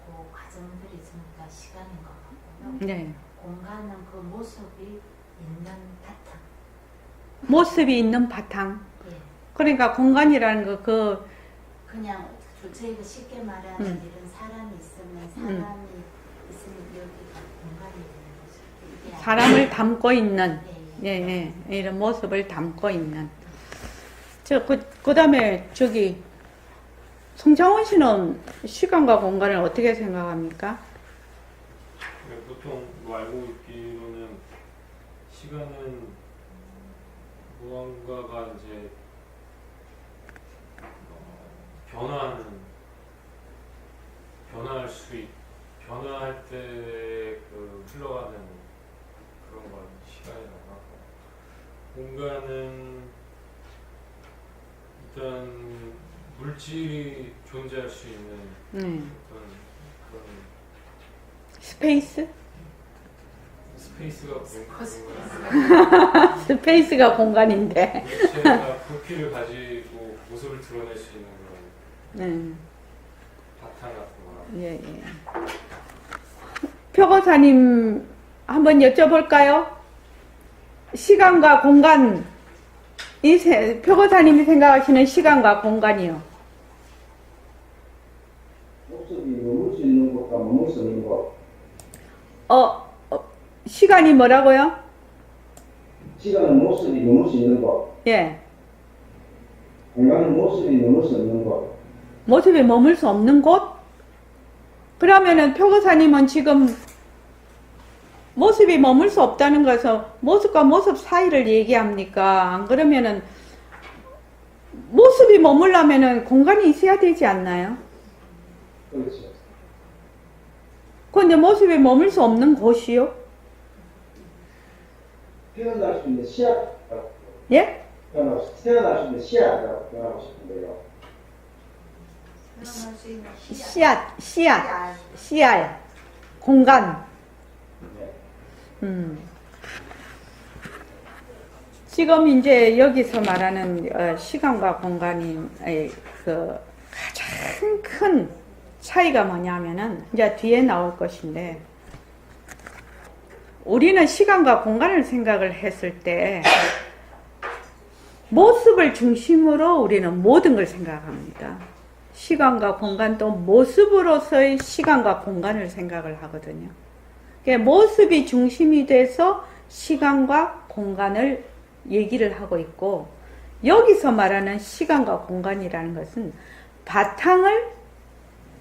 그 과정들이 전부 다 시간인 것 같고요. 네. 공간은 그 모습이 있는 바탕. 모습이 있는 바탕. 예. 그러니까 공간이라는 거 그냥 저희가 쉽게 말하는 이런 사람이 있으면 여기가 공간이 되는 거죠. 이게 사람을 담고 있는 예, 예. 예, 예, 이런 모습을 담고 있는. 그다음에 저기 송창훈 씨는 시간과 공간을 어떻게 생각합니까? 보통 뭐 알고 있기로는 시간은 무언가가 이제 변화할 때 그 흘러가는 그런 건 시간이라고 하고, 공간은 일단 물질이 존재할 수 있는 어떤 그런 스페이스? 스페이스가 스페이스가 공간인데. 물체가 부피를 가지고 모습을 드러낼 수 있는 그런 바탕 같은 거라. 예, 예. 표고사님 한번 여쭤볼까요? 시간과 공간, 표고사님이 생각하시는 시간과 공간이요. 모습이 머물 수 있는 것과 머물 수 있는 것. 시간이 뭐라고요? 시간은 모습이 머물 수 있는 것. 예. 공간은 모습이 머물 수 있는 것. 모습이 머물 수 없는 곳? 그러면은 표고사님은 지금 모습이 머물 수 없다는 것은 모습과 모습 사이를 얘기합니까? 안 그러면은 모습이 머물려면은 공간이 있어야 되지 않나요? 그렇죠. 그런데 모습이 머물 수 없는 곳이요? 태어날 수 있는 씨앗. 예? 태어날 수 있는 씨앗이라고 표현하고 싶은데요. 표현할 수 있는 씨앗, 공간. 네. 지금 이제 여기서 말하는 시간과 공간이 그 가장 큰 차이가 뭐냐면은 이제 뒤에 나올 것인데, 우리는 시간과 공간을 생각을 했을 때 모습을 중심으로 우리는 모든 걸 생각합니다. 시간과 공간도 모습으로서의 시간과 공간을 생각을 하거든요. 모습이 중심이 돼서 시간과 공간을 얘기를 하고 있고, 여기서 말하는 시간과 공간이라는 것은 바탕을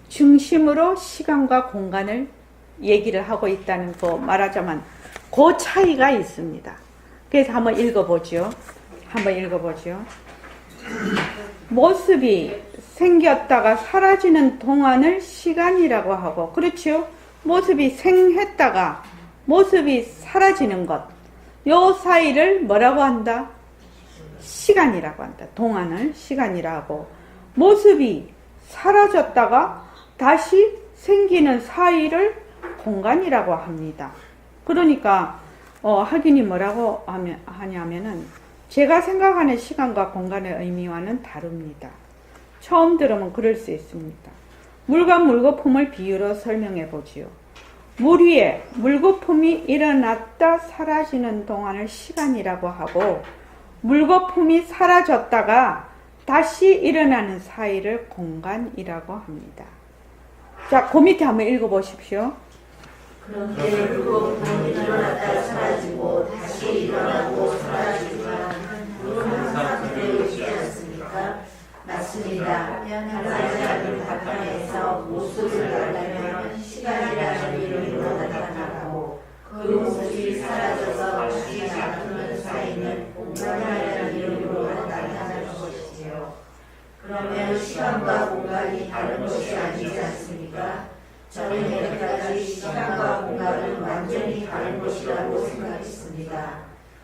중심으로 시간과 공간을 얘기를 하고 있다는 거 말하자면 그 차이가 있습니다. 그래서 한번 읽어보죠. 모습이 생겼다가 사라지는 동안을 시간이라고 하고, 그렇죠? 모습이 생했다가 모습이 사라지는 것, 요 사이를 뭐라고 한다? 시간이라고 한다. 동안을 시간이라고. 모습이 사라졌다가 다시 생기는 사이를 공간이라고 합니다. 그러니까 학인이 뭐라고 하냐면은 제가 생각하는 시간과 공간의 의미와는 다릅니다. 처음 들으면 그럴 수 있습니다. 물과 물거품을 비유로 설명해 보지요. 물 위에 물거품이 일어났다 사라지는 동안을 시간이라고 하고 물거품이 사라졌다가 다시 일어나는 사이를 공간이라고 합니다. 자, 그 밑에 한번 읽어보십시오. 그런데 물거품이 일어났다 사라지고 다시 일어나고 사라지지만 물은 항상 그대로 있지 않습니까? 맞습니다. 변하지 않는 바탕에서 모습을 나타내면 시간이라는 이름으로 나타나고 그 모습이 사라져서 다시 나타나는 사이는 공간이라는 이름으로 나타나는 것이지요. 그러면 시간과 공간이 다른 것이 아니지 않습니까? 저는 여기까지 시간과 공간은 완전히 다른 것이라고 생각했습니다.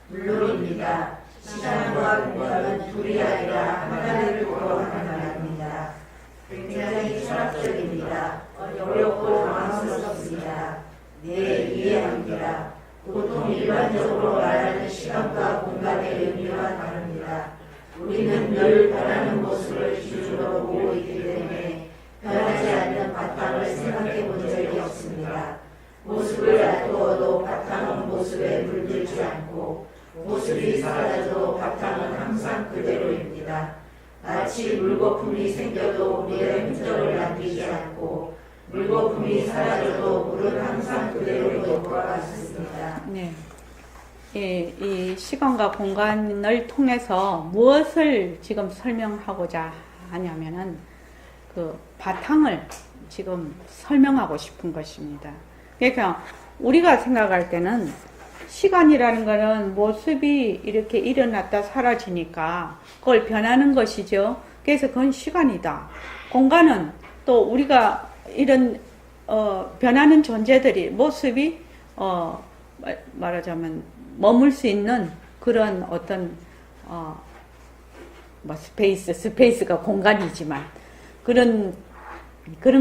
물론입니다. 시간과 공간은 둘이 아니라 하나를 구하는 말입니다. 굉장히 철학적입니다. 어렵고 당황스럽습니다. 네, 이해합니다. 보통 일반적으로 말하는 시간과 공간의 의미와 다릅니다. 우리는 늘 변하는 모습을 기준으로 보고 있기 때문에 변하지 않는 바탕을 생각해 본 적이 없습니다. 모습을 놔두어도 바탕은 모습에 물들지 않고 모습이 사라져도 바탕은 항상 그대로입니다. 마치 물거품이 생겨도 물에 흔적을 남기지 않고 물거품이 사라져도 물은 항상 그대로인 것과 같습니다. 네. 이 시간과 공간을 통해서 무엇을 지금 설명하고자 하냐면은 그 바탕을 지금 설명하고 싶은 것입니다. 그러니까 우리가 생각할 때는 시간이라는 것은 모습이 이렇게 일어났다 사라지니까 그걸 변하는 것이죠. 그래서 그건 시간이다. 공간은 또 우리가 이런 변하는 존재들이 모습이 말하자면 머물 수 있는 그런 어떤 스페이스가 공간이지만 그런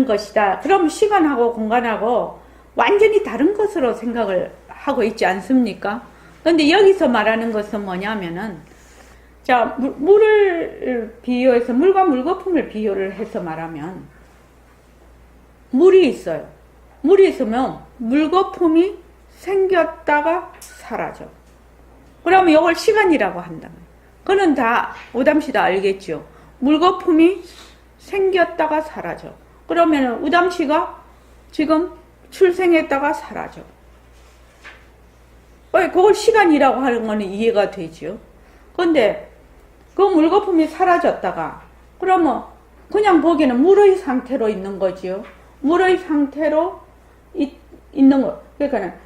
것이다. 그럼 시간하고 공간하고 완전히 다른 것으로 생각을 하고 있지 않습니까? 그런데 여기서 말하는 것은 뭐냐면은 자, 물을 비유해서 물과 물거품을 비유를 해서 말하면 물이 있어요. 물이 있으면 물거품이 생겼다가 사라져. 그러면 이걸 시간이라고 한다면 그는 다 우담씨 다 알겠죠. 물거품이 생겼다가 사라져. 그러면 우담씨가 지금 출생했다가 사라져. 그걸 시간이라고 하는 거는 이해가 되죠. 그런데 그 물거품이 사라졌다가 그러면 그냥 보기에는 물의 상태로 있는 거지요. 물의 상태로 있는 거. 그러니까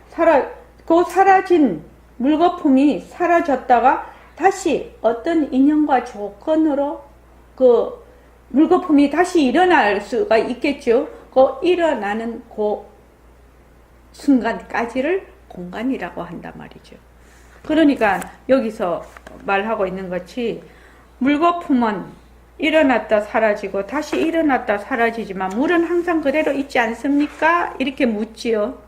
그 사라진 물거품이 사라졌다가 다시 어떤 인연과 조건으로 그 물거품이 다시 일어날 수가 있겠죠. 그 일어나는 그 순간까지를 공간이라고 한단 말이죠. 그러니까 여기서 말하고 있는 것이 물거품은 일어났다 사라지고 다시 일어났다 사라지지만 물은 항상 그대로 있지 않습니까? 이렇게 묻지요.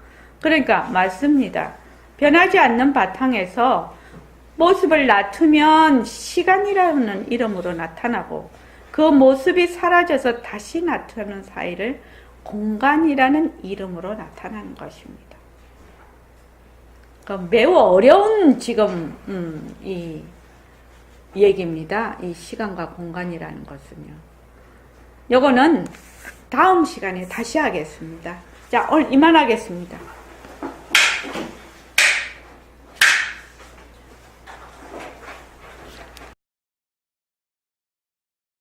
그러니까 맞습니다. 변하지 않는 바탕에서 모습을 놔두면 시간이라는 이름으로 나타나고 그 모습이 사라져서 다시 나타나는 사이를 공간이라는 이름으로 나타나는 것입니다. 매우 어려운 지금 이 얘기입니다. 이 시간과 공간이라는 것은요. 요거는 다음 시간에 다시 하겠습니다. 자, 오늘 이만하겠습니다.